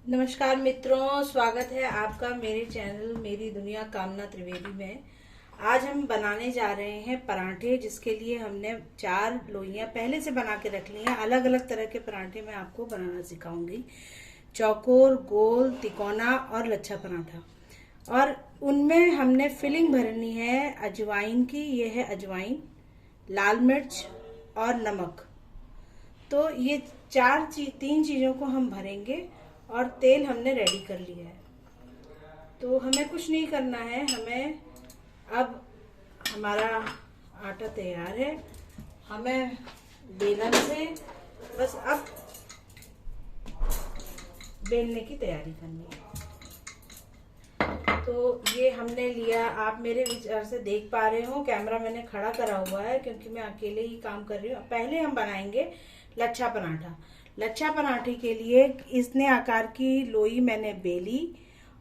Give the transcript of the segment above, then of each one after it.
नमस्कार मित्रों, स्वागत है आपका मेरे चैनल मेरी दुनिया कामना त्रिवेदी में। आज हम बनाने जा रहे हैं पराठे, जिसके लिए हमने 4 लोइयां पहले से बना के रख ली हैं। अलग अलग तरह के पराठे मैं आपको बनाना सिखाऊंगी। चौकोर, गोल, तिकोना और लच्छा पराठा। और उनमें हमने फिलिंग भरनी है अजवाइन की। ये है अजवाइन, लाल मिर्च और नमक। तो ये तीन चीज़ों को हम भरेंगे। और तेल हमने रेडी कर लिया है। तो हमें कुछ नहीं करना है। हमें अब हमारा आटा तैयार है। हमें बेलन से बस अब बेलने की तैयारी करनी है। तो ये हमने लिया, आप मेरे विचार से देख पा रहे हो, कैमरा मैंने खड़ा करा हुआ है क्योंकि मैं अकेले ही काम कर रही हूँ। पहले हम बनाएंगे लच्छा पराठा। लच्छा पराठे के लिए इतने आकार की लोई मैंने बेली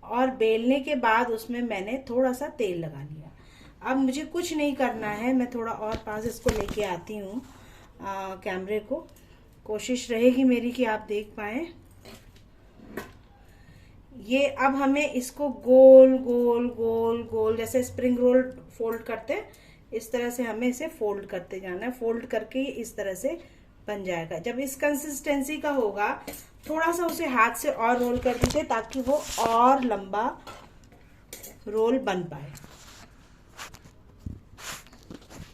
और बेलने के बाद उसमें मैंने थोड़ा सा तेल लगा लिया। अब मुझे कुछ नहीं करना है। मैं थोड़ा और पास इसको लेके आती हूँ कैमरे को। कोशिश रहेगी मेरी कि आप देख पाए। ये अब हमें इसको गोल गोल गोल गोल जैसे स्प्रिंग रोल फोल्ड करते हैं, इस तरह से हमें इसे फोल्ड करते जाना है। फोल्ड करके इस तरह से बन जाएगा। जब इस कंसिस्टेंसी का होगा, थोड़ा सा उसे हाथ से और रोल कर दीजिए ताकि वो और लंबा रोल बन पाए।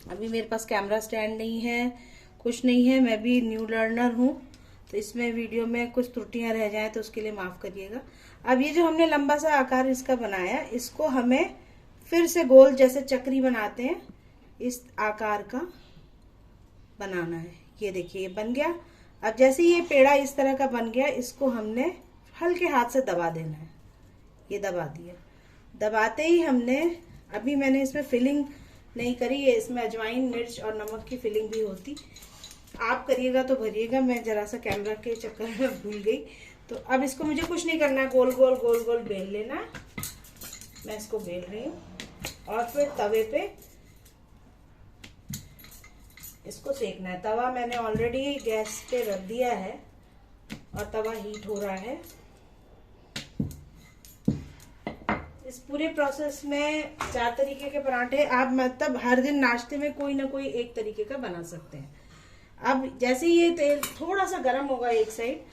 अभी मेरे पास कैमरा स्टैंड नहीं है, कुछ नहीं है। मैं भी न्यू लर्नर हूँ, तो इसमें वीडियो में कुछ त्रुटियां रह जाएं तो उसके लिए माफ़ करिएगा। अब ये जो हमने लंबा सा आकार इसका बनाया, इसको हमें फिर से गोल जैसे चक्री बनाते हैं, इस आकार का बनाना है। ये देखिए ये बन गया। अब जैसे ये पेड़ा इस तरह का बन गया, इसको हमने हल्के हाथ से दबा देना है। ये दबा दिया। दबाते ही हमने, अभी मैंने इसमें फिलिंग नहीं करी है, इसमें अजवाइन, मिर्च और नमक की फिलिंग भी होती। आप करिएगा तो भरिएगा, मैं जरा सा कैमरा के चक्कर में भूल गई। तो अब इसको मुझे कुछ नहीं करना है, गोल गोल गोल गोल बेल लेना है। मैं इसको बेल रही हूँ और फिर तवे पे इसको सेकना है। तवा मैंने ऑलरेडी गैस पे रख दिया है और तवा हीट हो रहा है। इस पूरे प्रोसेस में 4 तरीके के पराठे आप मतलब हर दिन नाश्ते में कोई ना कोई एक तरीके का बना सकते हैं। अब जैसे ये तेल थोड़ा सा गर्म होगा एक साइड,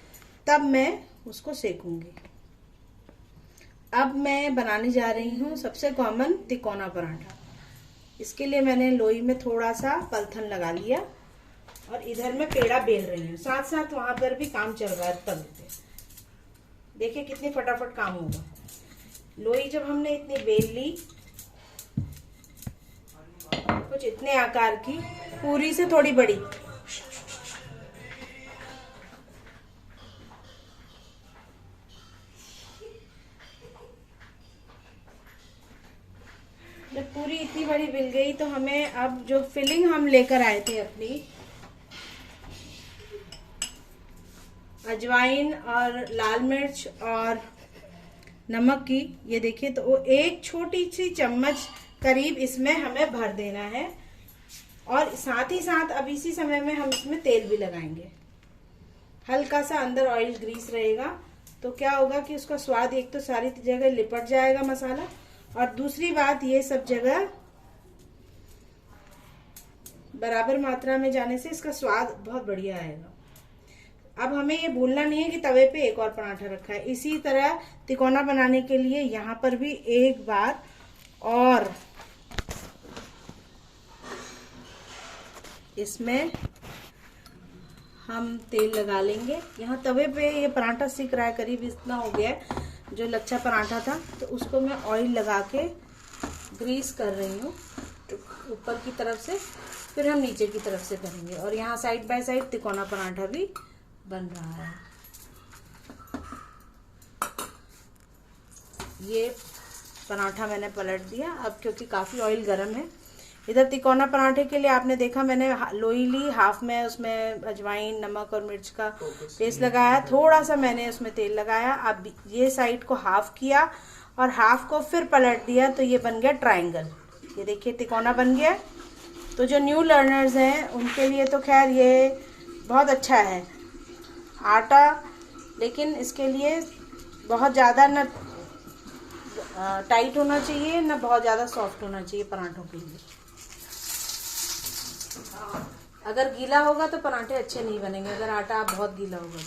तब मैं उसको सेकूंगी। अब मैं बनाने जा रही हूँ सबसे कॉमन तिकोना पराठा। इसके लिए मैंने लोई में थोड़ा सा पलथन लगा लिया और इधर मैं पेड़ा बेल रही हूँ। साथ साथ वहां पर भी काम चल रहा है तवे पे। देखिए कितनी फटाफट काम होगा। लोई जब हमने इतनी बेल ली, कुछ इतने आकार की, पूरी से थोड़ी बड़ी, जब पूरी इतनी बड़ी मिल गई तो हमें अब जो फिलिंग हम लेकर आए थे अपनी अजवाइन और लाल मिर्च और नमक की, ये देखिए, तो वो एक छोटी सी चम्मच करीब इसमें हमें भर देना है। और साथ ही साथ अब इसी समय में हम इसमें तेल भी लगाएंगे। हल्का सा अंदर ऑयल ग्रीस रहेगा, तो क्या होगा कि उसका स्वाद एक तो सारी जगह लिपट जाएगा मसाला, और दूसरी बात ये सब जगह बराबर मात्रा में जाने से इसका स्वाद बहुत बढ़िया आएगा। अब हमें ये भूलना नहीं है कि तवे पे एक और पराठा रखा है। इसी तरह तिकोना बनाने के लिए यहाँ पर भी एक बार और इसमें हम तेल लगा लेंगे। यहाँ तवे पे ये पराठा सिक रहा है, करीब इतना हो गया है जो लच्छा पराठा था, तो उसको मैं ऑयल लगा के ग्रीस कर रही हूँ ऊपर की तरफ से, फिर हम नीचे की तरफ से करेंगे। और यहाँ साइड बाय साइड तिकोना पराठा भी बन रहा है। ये पराठा मैंने पलट दिया अब, क्योंकि काफ़ी ऑयल गर्म है। इधर तिकोना पराठे के लिए आपने देखा मैंने लोई ली, हाफ में उसमें अजवाइन, नमक और मिर्च का पेस्ट लगाया, थोड़ा सा मैंने उसमें तेल लगाया। अब ये साइड को हाफ किया और हाफ को फिर पलट दिया, तो ये बन गया ट्रायंगल। ये देखिए तिकोना बन गया। तो जो न्यू लर्नर्स हैं उनके लिए तो खैर ये बहुत अच्छा है आटा, लेकिन इसके लिए बहुत ज़्यादा ना टाइट होना चाहिए ना बहुत ज़्यादा सॉफ्ट होना चाहिए पराठों के लिए। अगर गीला होगा तो पराठे अच्छे नहीं बनेंगे, अगर आटा बहुत गीला होगा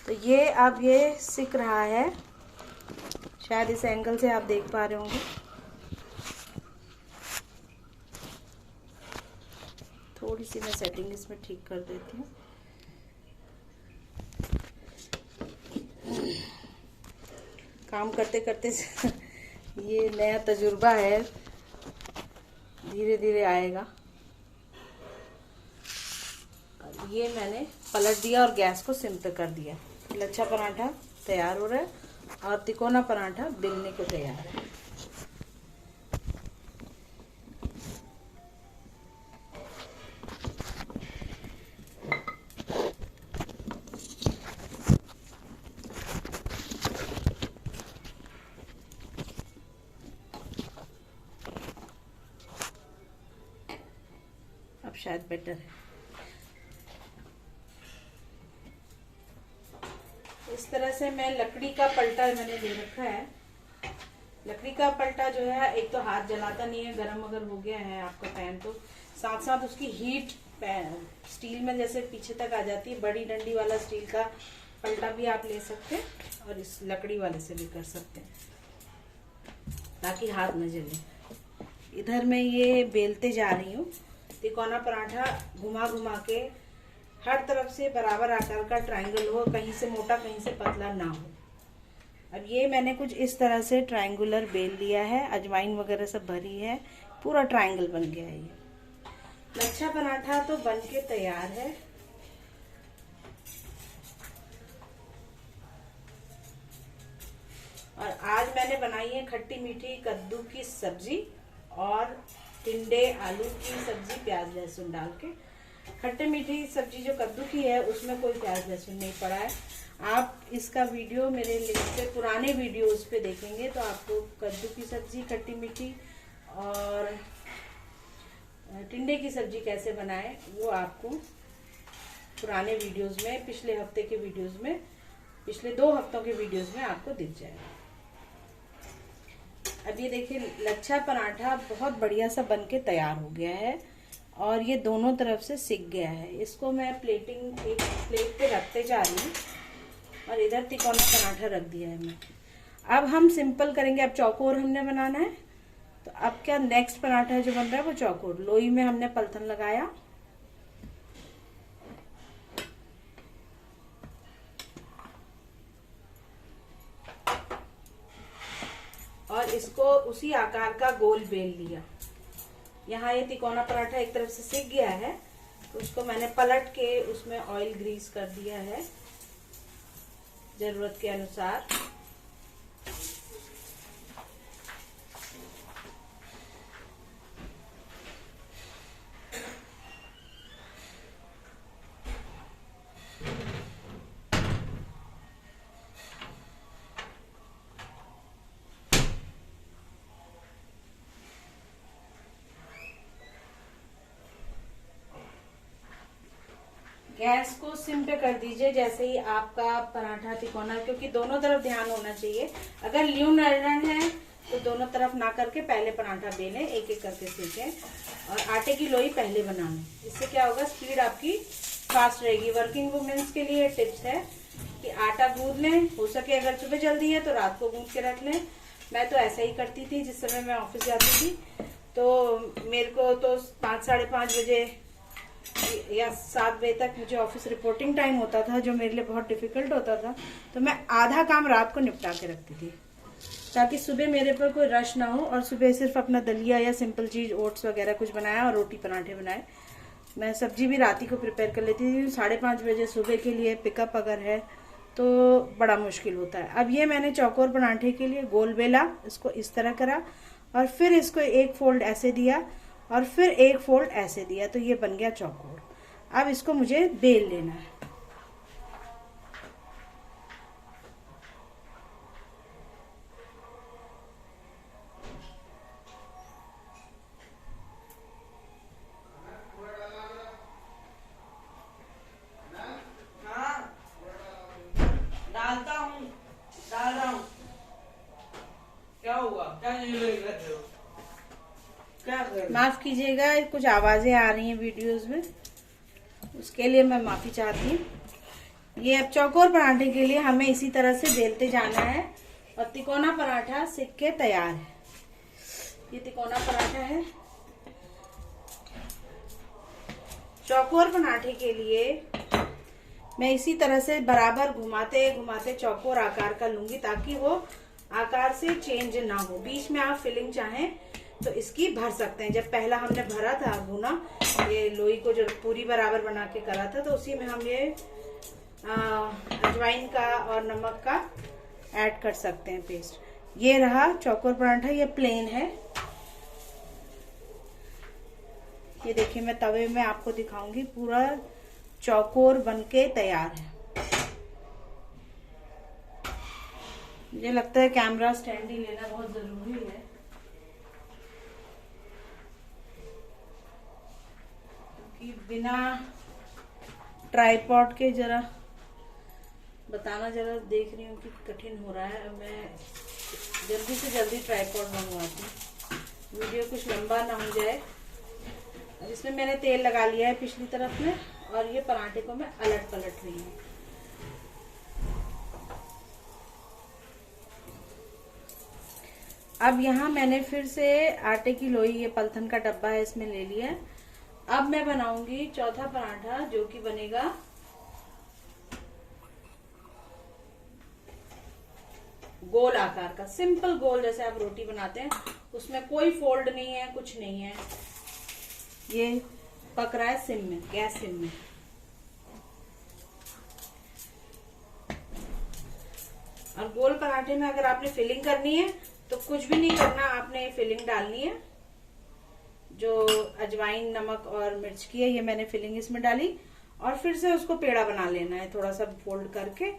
तो ये अब ये सिक रहा है, शायद इस एंगल से आप देख पा रहे होंगे। थोड़ी सी मैं सेटिंग इसमें ठीक कर देती हूँ। काम करते करते ये नया तजुर्बा है, धीरे धीरे आएगा। ये मैंने पलट दिया और गैस को सिम पे कर दिया। लच्छा पराठा तैयार हो रहा है और तिकोना पराठा बेलने को तैयार है। अब शायद बेटर है। इस तरह से मैं लकड़ी का पलटा मैंने ले रखा है। लकड़ी का पलटा जो है एक तो हाथ जलाता नहीं है, गर्म अगर हो गया है आपका पैन तो साथ साथ उसकी हीट स्टील में जैसे पीछे तक आ जाती है। बड़ी डंडी वाला स्टील का पलटा भी आप ले सकते हैं और इस लकड़ी वाले से भी कर सकते हैं ताकि हाथ न जले। इधर मैं ये बेलते जा रही हूँ तिकोना पराठा, घुमा घुमा के हर तरफ से बराबर आकार का ट्रायंगल हो, कहीं से मोटा कहीं से पतला ना हो। अब ये मैंने कुछ इस तरह से ट्रायंगुलर बेल लिया है, अजवाइन वगैरह सब भरी है, पूरा ट्रायंगल बन गया है। ये लच्छा पराठा तो बन के तैयार है। और आज मैंने बनाई है खट्टी मीठी कद्दू की सब्जी और टिंडे आलू की सब्जी प्याज लहसुन डाल के। खट्टी मीठी सब्जी जो कद्दू की है उसमें कोई प्याज लहसुन नहीं पड़ा है। आप इसका वीडियो मेरे लिंक पे पुराने वीडियोस पे देखेंगे तो आपको कद्दू की सब्जी खट्टी मीठी और टिंडे की सब्जी कैसे बनाए वो आपको पुराने वीडियोस में, पिछले हफ्ते के वीडियोस में, पिछले 2 हफ्तों के वीडियोस में आपको दिख जाएगा। अब ये देखिए लच्छा पराठा बहुत बढ़िया सा बन के तैयार हो गया है और ये दोनों तरफ से सिक गया है। इसको मैं प्लेटिंग एक प्लेट पे रखते जा रही हूँ और इधर तिकोना पराठा रख दिया है मैं। अब हम सिंपल करेंगे। अब चौकोर हमने बनाना है तो अब क्या नेक्स्ट पराठा जो बन रहा है वो चौकोर। लोई में हमने पलथन लगाया और इसको उसी आकार का गोल बेल लिया। यहाँ ये तिकोना पराठा एक तरफ से सिक गया है तो उसको मैंने पलट के उसमें ऑयल ग्रीस कर दिया है जरूरत के अनुसार। गैस को सिम पे कर दीजिए जैसे ही आपका पराठा तिकोना, क्योंकि दोनों तरफ ध्यान होना चाहिए। अगर ल्यू नर्डन है तो दोनों तरफ ना करके पहले पराठा बेलें, एक एक करके सेकें और आटे की लोई पहले बना लें। इससे क्या होगा, स्पीड आपकी फास्ट रहेगी। वर्किंग वुमेन्स के लिए टिप्स है कि आटा गूंद लें, हो सके अगर सुबह जल्दी है तो रात को गूंद के रख लें। मैं तो ऐसा ही करती थी जिस समय मैं ऑफिस जाती थी, तो मेरे को तो 5 साढ़े 5 बजे या 7 बजे तक मुझे ऑफिस रिपोर्टिंग टाइम होता था, जो मेरे लिए बहुत डिफिकल्ट होता था। तो मैं आधा काम रात को निपटा के रखती थी ताकि सुबह मेरे पर कोई रश ना हो और सुबह सिर्फ अपना दलिया या सिंपल चीज ओट्स वगैरह कुछ बनाया और रोटी पराठे बनाए। मैं सब्जी भी रात ही को प्रिपेयर कर लेती थी। 5:30 बजे सुबह के लिए पिकअप अगर है तो बड़ा मुश्किल होता है। अब ये मैंने चौकोर पराठे के लिए गोल बेला, इसको इस तरह करा और फिर इसको एक फोल्ड ऐसे दिया और फिर एक फोल्ड ऐसे दिया, तो ये बन गया चौकोर। अब इसको मुझे बेल लेना है। क्या हुआ? क्या नहीं कर रहे हो? क्या कर रहे हो? माफ कीजिएगा, कुछ आवाजें आ रही हैं वीडियोस में, उसके लिए मैं माफी चाहती हूँ। ये अब चौकोर पराठे के लिए हमें इसी तरह से बेलते जाना है और तिकोना पराठा सिक के तैयार है। ये तिकोना पराठा है। चौकोर पराठे के लिए मैं इसी तरह से बराबर घुमाते घुमाते चौकोर आकार का लूंगी, ताकि वो आकार से चेंज ना हो। बीच में आप फिलिंग चाहें तो इसकी भर सकते हैं। जब पहला हमने भरा था भुना, ये लोई को जो पूरी बराबर बना के करा था, तो उसी में हम ये अजवाइन का और नमक का ऐड कर सकते हैं पेस्ट। ये रहा चौकोर पराठा, ये प्लेन है। ये देखिए, मैं तवे में आपको दिखाऊंगी, पूरा चौकोर बनके तैयार है। मुझे लगता है कैमरा स्टैंड ही लेना बहुत जरूरी है, क्योंकि बिना ट्राइपॉड के जरा बताना जरा देख रही हूँ कि कठिन हो रहा है। मैं जल्दी से जल्दी ट्राइपॉड मंगवाती हूँ, वीडियो कुछ लंबा ना हो जाए। इसमें मैंने तेल लगा लिया है पिछली तरफ में, और ये पराठे को मैं अलट पलट रही हूँ। अब यहाँ मैंने फिर से आटे की लोई, ये पलथन का डब्बा है, इसमें ले लिया है। अब मैं बनाऊंगी चौथा पराठा, जो कि बनेगा गोल आकार का, सिंपल गोल, जैसे आप रोटी बनाते हैं। उसमें कोई फोल्ड नहीं है, कुछ नहीं है। ये पक रहा है सिम में, गैस सिम में। और गोल पराठे में अगर आपने फिलिंग करनी है तो कुछ भी नहीं करना, आपने ये फिलिंग डालनी है। जो अजवाइन, नमक और मिर्च की है, ये मैंने फिलिंग इसमें डाली, और फिर से उसको पेड़ा बना लेना है, थोड़ा सा फोल्ड करके।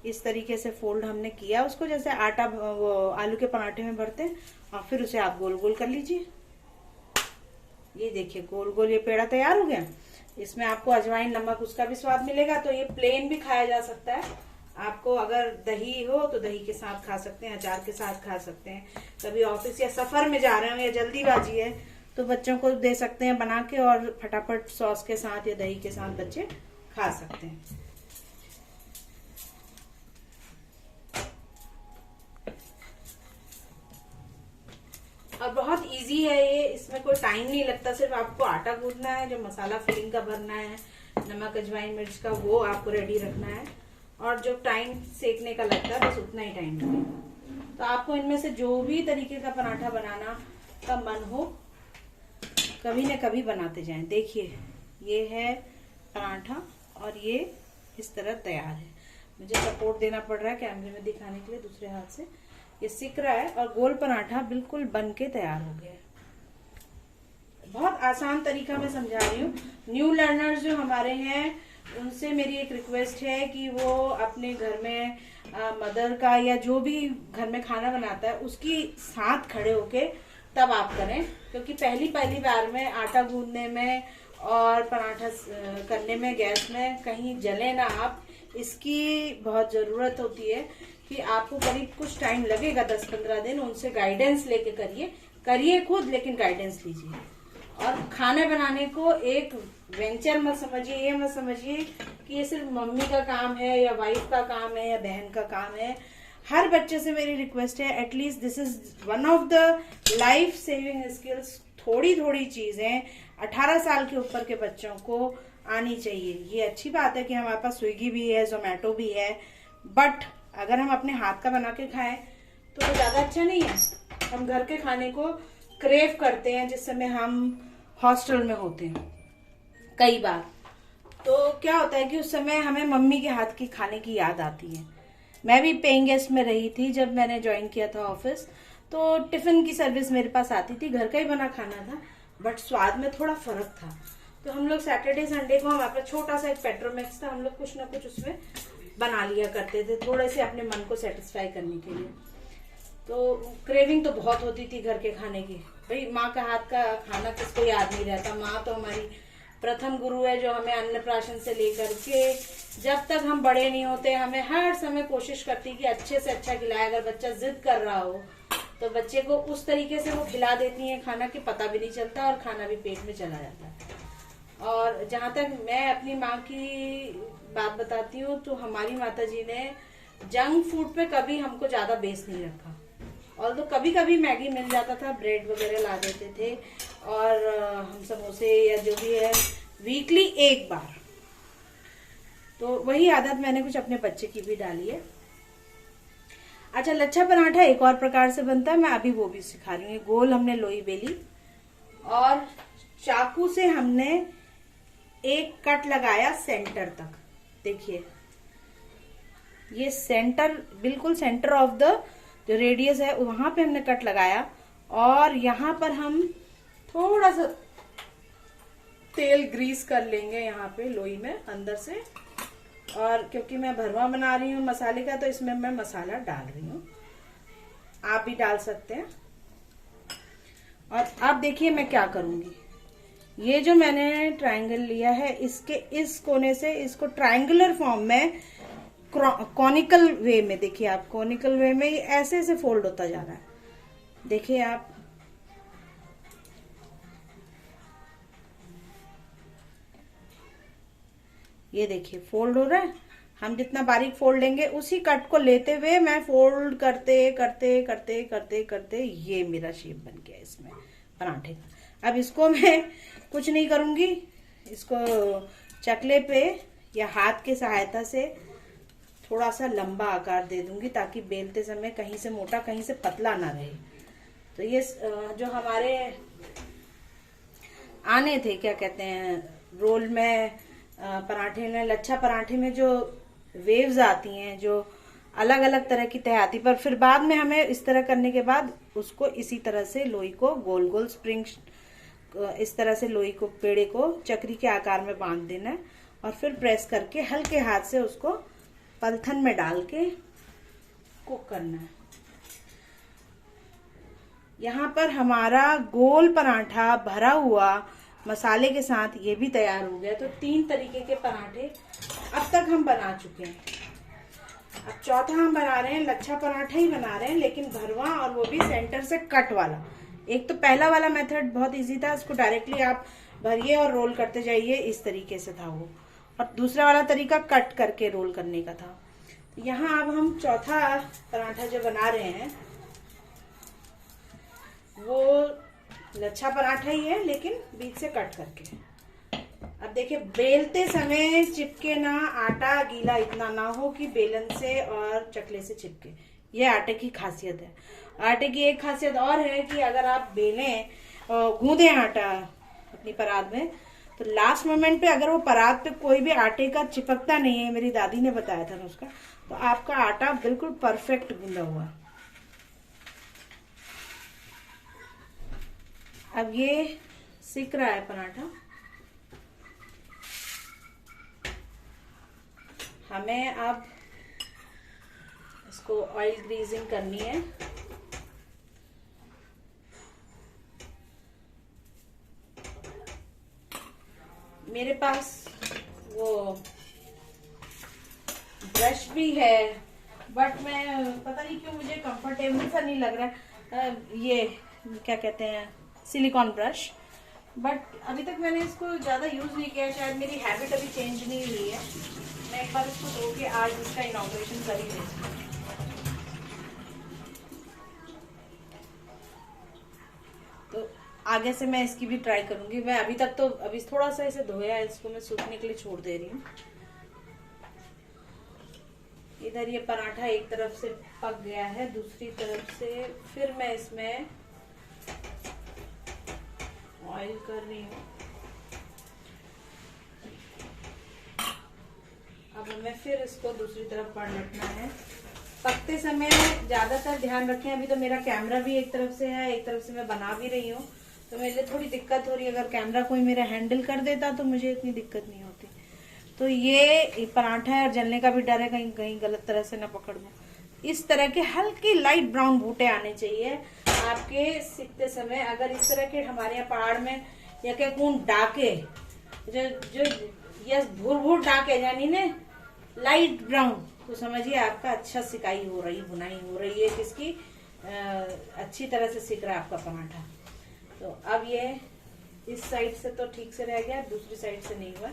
इस तरीके से फोल्ड हमने किया उसको, जैसे आटा वो आलू के पराठे में भरते हैं, और फिर उसे आप गोल गोल कर लीजिए। ये देखिए, गोल गोल ये पेड़ा तैयार हो गया। इसमें आपको अजवाइन, नमक, उसका भी स्वाद मिलेगा। तो ये प्लेन भी खाया जा सकता है। आपको अगर दही हो तो दही के साथ खा सकते हैं, अचार के साथ खा सकते हैं। कभी ऑफिस या सफर में जा रहे हो या जल्दीबाजी है तो बच्चों को दे सकते हैं बना के, और फटाफट सॉस के साथ या दही के साथ बच्चे खा सकते हैं। और बहुत इजी है ये, इसमें कोई टाइम नहीं लगता। सिर्फ आपको आटा गूंथना है, जो मसाला फिलिंग का भरना है, नमक, अजवाइन, मिर्च का, वो आपको रेडी रखना है। और जो टाइम सेकने का लगता है, बस उतना ही टाइम लगेगा। तो आपको इनमें से जो भी तरीके का पराठा बनाना का मन हो, कभी न कभी बनाते जाएं। देखिए, ये है पराठा और ये इस तरह तैयार है। मुझे सपोर्ट देना पड़ रहा है कैमरे में दिखाने के लिए दूसरे हाथ से। ये सिक रहा है और गोल पराठा बिल्कुल बन के तैयार हो गया है। बहुत आसान तरीका मैं समझा रही हूँ। न्यू लर्नर्स जो हमारे हैं, उनसे मेरी एक रिक्वेस्ट है कि वो अपने घर में मदर का या जो भी घर में खाना बनाता है उसकी साथ खड़े होके तब आप करें, क्योंकि पहली बार में आटा गूंदने में और पराठा करने में गैस में कहीं जले ना आप, इसकी बहुत जरूरत होती है। कि आपको करीब कुछ टाइम लगेगा, 10-15 दिन। उनसे गाइडेंस लेके करिए खुद, लेकिन गाइडेंस लीजिए। और खाना बनाने को एक वेंचर मत समझिए, ये मत समझिए कि ये सिर्फ मम्मी का काम है या वाइफ का काम है या बहन का काम है। हर बच्चे से मेरी रिक्वेस्ट है, at least this is one of the life saving skills. थोड़ी थोड़ी चीजें 18 साल के ऊपर के बच्चों को आनी चाहिए। ये अच्छी बात है कि हमारे पास स्विगी भी है, जोमेटो भी है, बट अगर हम अपने हाथ का बना के खाएं तो वो ज्यादा अच्छा नहीं है। हम घर के खाने को क्रेव करते हैं जिस समय हम हॉस्टल में होते हैं कई बार। तो क्या होता है कि उस समय हमें मम्मी के हाथ की खाने की याद आती है। मैं भी पेइंग गेस्ट में रही थी जब मैंने ज्वाइन किया था ऑफिस, तो टिफिन की सर्विस मेरे पास आती थी, घर का ही बना खाना था, बट स्वाद में थोड़ा फर्क था। तो हम लोग सैटरडे संडे को, हमारे पास छोटा सा एक पेट्रोमैक्स था, हम लोग कुछ ना कुछ उसमें बना लिया करते थे, थोड़े से अपने मन को सेटिस्फाई करने के लिए। तो क्रेविंग तो बहुत होती थी घर के खाने की। भाई माँ का हाथ का खाना किसको याद नहीं रहता। माँ तो हमारी प्रथम गुरु है जो हमें अन्नप्राशन से लेकर के जब तक हम बड़े नहीं होते हमें हर समय कोशिश करती है कि अच्छे से अच्छा खिलाए। अगर बच्चा जिद कर रहा हो तो बच्चे को उस तरीके से वो खिला देती है खाना कि पता भी नहीं चलता और खाना भी पेट में चला जाता है। और जहाँ तक मैं अपनी माँ की बात बताती हूँ तो हमारी माता जी ने जंक फूड पे कभी हमको ज्यादा बेस नहीं रखा। और तो कभी कभी मैगी मिल जाता था, ब्रेड वगैरह ला देते थे और हम समोसे या जो भी है वीकली एक बार। तो वही आदत मैंने कुछ अपने बच्चे की भी डाली है। अच्छा, लच्छा पराठा एक और प्रकार से बनता है, मैं अभी वो भी सिखा रही हूँ। गोल हमने लोई बेली और चाकू से हमने एक कट लगाया सेंटर तक। देखिए ये सेंटर, बिल्कुल सेंटर ऑफ द जो रेडियस है वहां पे हमने कट लगाया और यहाँ पर हम थोड़ा सा तेल ग्रीस कर लेंगे यहाँ पे लोई में अंदर से। और क्योंकि मैं भरवा बना रही हूँ मसाले का तो इसमें मैं मसाला डाल रही हूँ, आप भी डाल सकते हैं। और अब देखिए मैं क्या करूंगी, ये जो मैंने ट्रायंगल लिया है इसके इस कोने से इसको ट्रायंगुलर फॉर्म में कॉनिकल वे में, देखिए आप कॉनिकल वे में ये ऐसे ऐसे फोल्ड होता जा रहा है। देखिए आप, ये देखिए फोल्ड हो रहा है। हम जितना बारीक फोल्ड लेंगे उसी कट को लेते हुए मैं फोल्ड करते करते करते करते करते ये मेरा शेप बन गया इसमें पराठे का। अब इसको मैं कुछ नहीं करूंगी, इसको चकले पे या हाथ की सहायता से थोड़ा सा लंबा आकार दे दूंगी ताकि बेलते समय कहीं से मोटा कहीं से पतला ना रहे। तो ये जो हमारे आने थे, क्या कहते हैं, रोल में पराठे में, लच्छा पराठे में जो वेव्स आती हैं, जो अलग अलग तरह की तह आती, पर फिर बाद में हमें इस तरह करने के बाद उसको इसी तरह से लोई को गोल गोल स्प्रिंग, इस तरह से लोई को, पेड़े को चक्री के आकार में बांध देना है और फिर प्रेस करके हल्के हाथ से उसको पलथन में डाल के कुक करना है। यहाँ पर हमारा गोल पराठा भरा हुआ मसाले के साथ ये भी तैयार हो गया। तो 3 तरीके के पराठे अब तक हम बना चुके हैं। अब चौथा हम बना रहे हैं, लच्छा पराठा ही बना रहे हैं लेकिन भरवा, और वो भी सेंटर से कट वाला। एक तो पहला वाला मेथड बहुत इजी था, उसको डायरेक्टली आप भरिए और रोल करते जाइए, इस तरीके से था वो। और दूसरा वाला तरीका कट करके रोल करने का था। यहाँ अब हम चौथा पराठा जो बना रहे हैं वो लच्छा पराठा ही है लेकिन बीच से कट करके। अब देखिए बेलते समय चिपके ना, आटा गीला इतना ना हो कि बेलन से और चकले से चिपके, ये आटे की खासियत है। आटे की एक खासियत और है कि अगर आप बेलें और गूंदे आटा अपनी परात में तो लास्ट मोमेंट पे अगर वो परात पे कोई भी आटे का चिपकता नहीं है, मेरी दादी ने बताया था उसका, तो आपका आटा बिल्कुल परफेक्ट गूंदा हुआ। अब ये सिक रहा है पराठा, हमें अब इसको ऑयल ग्रीजिंग करनी है। मेरे पास वो ब्रश भी है बट मैं पता नहीं क्यों मुझे कंफर्टेबल सा नहीं लग रहा है। ये क्या कहते हैं, सिलिकॉन ब्रश, बट अभी तक मैंने इसको ज्यादा यूज नहीं किया, शायद मेरी हैबिट अभी चेंज नहीं हुई है। मैं एक बार इसको धो के आज इसका इनॉग्रेशन कर ही लेती हूँ। तो आगे से मैं इसकी भी ट्राई करूंगी। मैं अभी तक तो अभी थोड़ा सा इसे धोया है, इसको मैं सूखने के लिए छोड़ दे रही हूँ। इधर ये पराठा एक तरफ से पक गया है, दूसरी तरफ से फिर मैं इसमें ऑयल कर रही हूँ। अब हमें फिर इसको दूसरी तरफ पलटना है। पकते समय ज्यादातर ध्यान रखें, अभी तो मेरा कैमरा भी एक तरफ से है, एक तरफ से मैं बना भी रही हूँ तो मेरे लिए थोड़ी दिक्कत हो रही है। अगर कैमरा कोई मेरा हैंडल कर देता तो मुझे इतनी दिक्कत नहीं होती। तो ये पराठा है और जलने का भी डर है, कहीं कहीं गलत तरह से ना पकड़ दूं। इस तरह के हल्के लाइट ब्राउन बूटे आने चाहिए आपके सिकते समय। अगर इस तरह के हमारे यहाँ पहाड़ में या क्या कौन डाके जो जो यस भूर भूर डाक है यानी ने लाइट ब्राउन, तो समझिए आपका अच्छा सिकाई हो रही, बुनाई हो रही है, किसकी अच्छी तरह से सिक रहा है आपका पराठा। तो अब ये इस साइड से तो ठीक से रह गया, दूसरी साइड से नहीं हुआ।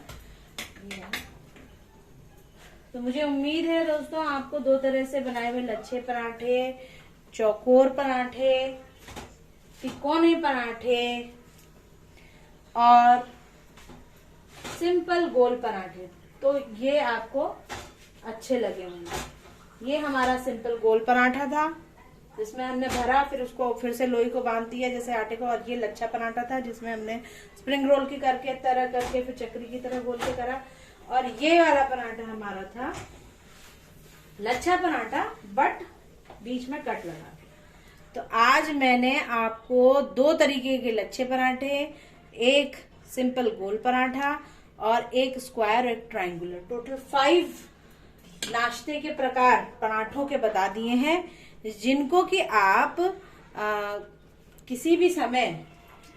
तो मुझे उम्मीद है दोस्तों आपको दो तरह से बनाए हुए लच्छे पराठे, चौकोर पराठे, तिकोने पराठे और सिंपल गोल पराठे, तो ये आपको अच्छे लगे होंगे। ये हमारा सिंपल गोल पराठा था जिसमें हमने भरा, फिर उसको फिर से लोई को बांध दिया जैसे आटे को, और ये लच्छा पराठा था जिसमें हमने स्प्रिंग रोल की करके तरह करके फिर चक्री की तरह गोल के करा। और ये वाला पराठा हमारा था लच्छा पराठा बट बीच में कट लगा। तो आज मैंने आपको दो तरीके के लच्छे पराठे, एक सिंपल गोल पराठा और एक स्क्वायर और एक ट्रायंगुलर, टोटल 5 नाश्ते के प्रकार पराठों के बता दिए हैं, जिनको कि आप किसी भी समय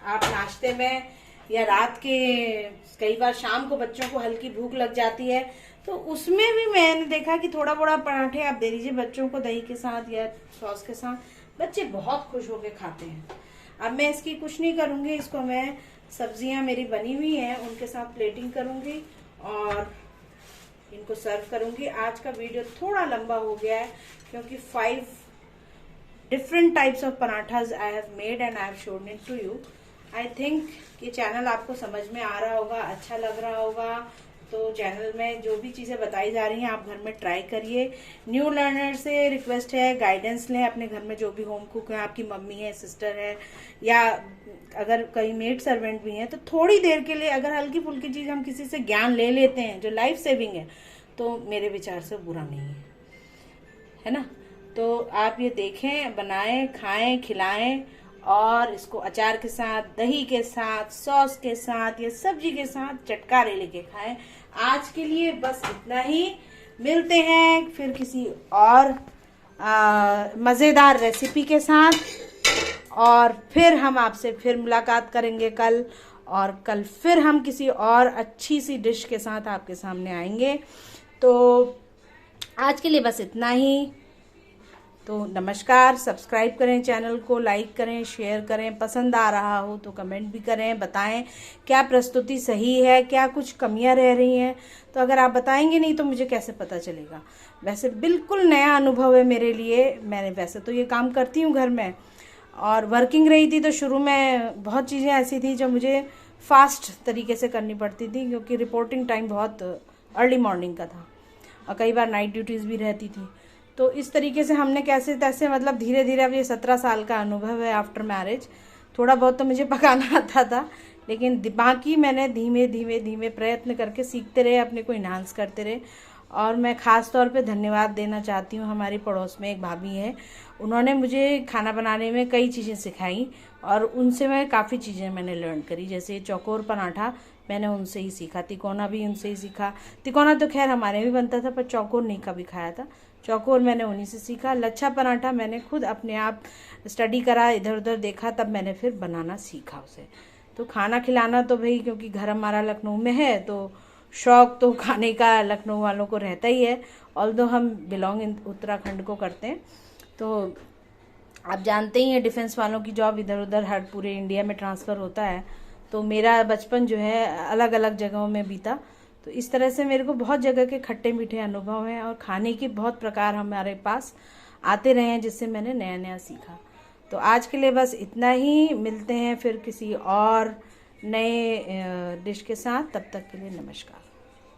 आप नाश्ते में या रात के, कई बार शाम को बच्चों को हल्की भूख लग जाती है, तो उसमें भी मैंने देखा कि थोड़ा बड़ा पराठे आप दे दीजिए बच्चों को दही के साथ या सॉस के साथ, बच्चे बहुत खुश होके खाते हैं। अब मैं इसकी कुछ नहीं करूंगी, इसको मैं सब्जियां मेरी बनी हुई हैं उनके साथ प्लेटिंग करूंगी और इनको सर्व करूंगी। आज का वीडियो थोड़ा लंबा हो गया है क्योंकि 5 different types of parathas I have made and I have shown it to you. I think ये चैनल आपको समझ में आ रहा होगा, अच्छा लग रहा होगा। तो चैनल में जो भी चीज़ें बताई जा रही हैं आप घर में ट्राई करिए। न्यू लर्नर से रिक्वेस्ट है, गाइडेंस लें अपने घर में, जो भी होम कुक है, आपकी मम्मी है, सिस्टर है, या अगर कहीं मेड सर्वेंट भी हैं, तो थोड़ी देर के लिए अगर हल्की फुल्की चीज़ हम किसी से ज्ञान ले लेते हैं जो लाइफ सेविंग है, तो मेरे विचार से बुरा नहीं है ना। तो आप ये देखें, बनाएं, खाएं, खिलाएं और इसको अचार के साथ, दही के साथ, सॉस के साथ या सब्जी के साथ चटकारे लेके खाएं। आज के लिए बस इतना ही, मिलते हैं फिर किसी और मज़ेदार रेसिपी के साथ, और फिर हम आपसे फिर मुलाकात करेंगे कल, और कल फिर हम किसी और अच्छी सी डिश के साथ आपके सामने आएंगे। तो आज के लिए बस इतना ही। तो नमस्कार, सब्सक्राइब करें चैनल को, लाइक करें, शेयर करें, पसंद आ रहा हो तो कमेंट भी करें, बताएं क्या प्रस्तुति सही है, क्या कुछ कमियां रह रही हैं। तो अगर आप बताएंगे नहीं तो मुझे कैसे पता चलेगा। वैसे बिल्कुल नया अनुभव है मेरे लिए। मैंने वैसे तो ये काम करती हूँ घर में और वर्किंग रही थी, तो शुरू में बहुत चीज़ें ऐसी थी जो मुझे फास्ट तरीके से करनी पड़ती थी क्योंकि रिपोर्टिंग टाइम बहुत अर्ली मॉर्निंग का था और कई बार नाइट ड्यूटीज़ भी रहती थी। तो इस तरीके से हमने कैसे तैसे मतलब धीरे धीरे, अब ये 17 साल का अनुभव है आफ्टर मैरिज। थोड़ा बहुत तो मुझे पकाना आता था, लेकिन बाकी मैंने धीमे धीमे धीमे प्रयत्न करके सीखते रहे, अपने को इन्हांस करते रहे। और मैं ख़ास तौर पे धन्यवाद देना चाहती हूँ, हमारी पड़ोस में एक भाभी है, उन्होंने मुझे खाना बनाने में कई चीज़ें सिखाई और उनसे मैं काफ़ी चीज़ें मैंने लर्न करी। जैसे चौकोर पराठा मैंने उनसे ही सीखा, तिकोना भी उनसे ही सीखा। तिकोना तो खैर हमारे भी बनता था, पर चौकोर नहीं कभी खाया था, चौकोर मैंने उन्हीं से सीखा। लच्छा पराठा मैंने खुद अपने आप स्टडी करा, इधर उधर देखा, तब मैंने फिर बनाना सीखा उसे। तो खाना खिलाना तो भाई, क्योंकि घर हमारा लखनऊ में है, तो शौक़ तो खाने का लखनऊ वालों को रहता ही है। ऑल्दो हम बिलोंग उत्तराखंड को करते हैं, तो आप जानते ही हैं डिफेंस वालों की जॉब इधर उधर हर पूरे इंडिया में ट्रांसफ़र होता है। तो मेरा बचपन जो है अलग अलग जगहों में बीता। तो इस तरह से मेरे को बहुत जगह के खट्टे मीठे अनुभव हैं और खाने के बहुत प्रकार हमारे पास आते रहे हैं जिससे मैंने नया नया सीखा। तो आज के लिए बस इतना ही, मिलते हैं फिर किसी और नए डिश के साथ। तब तक के लिए नमस्कार।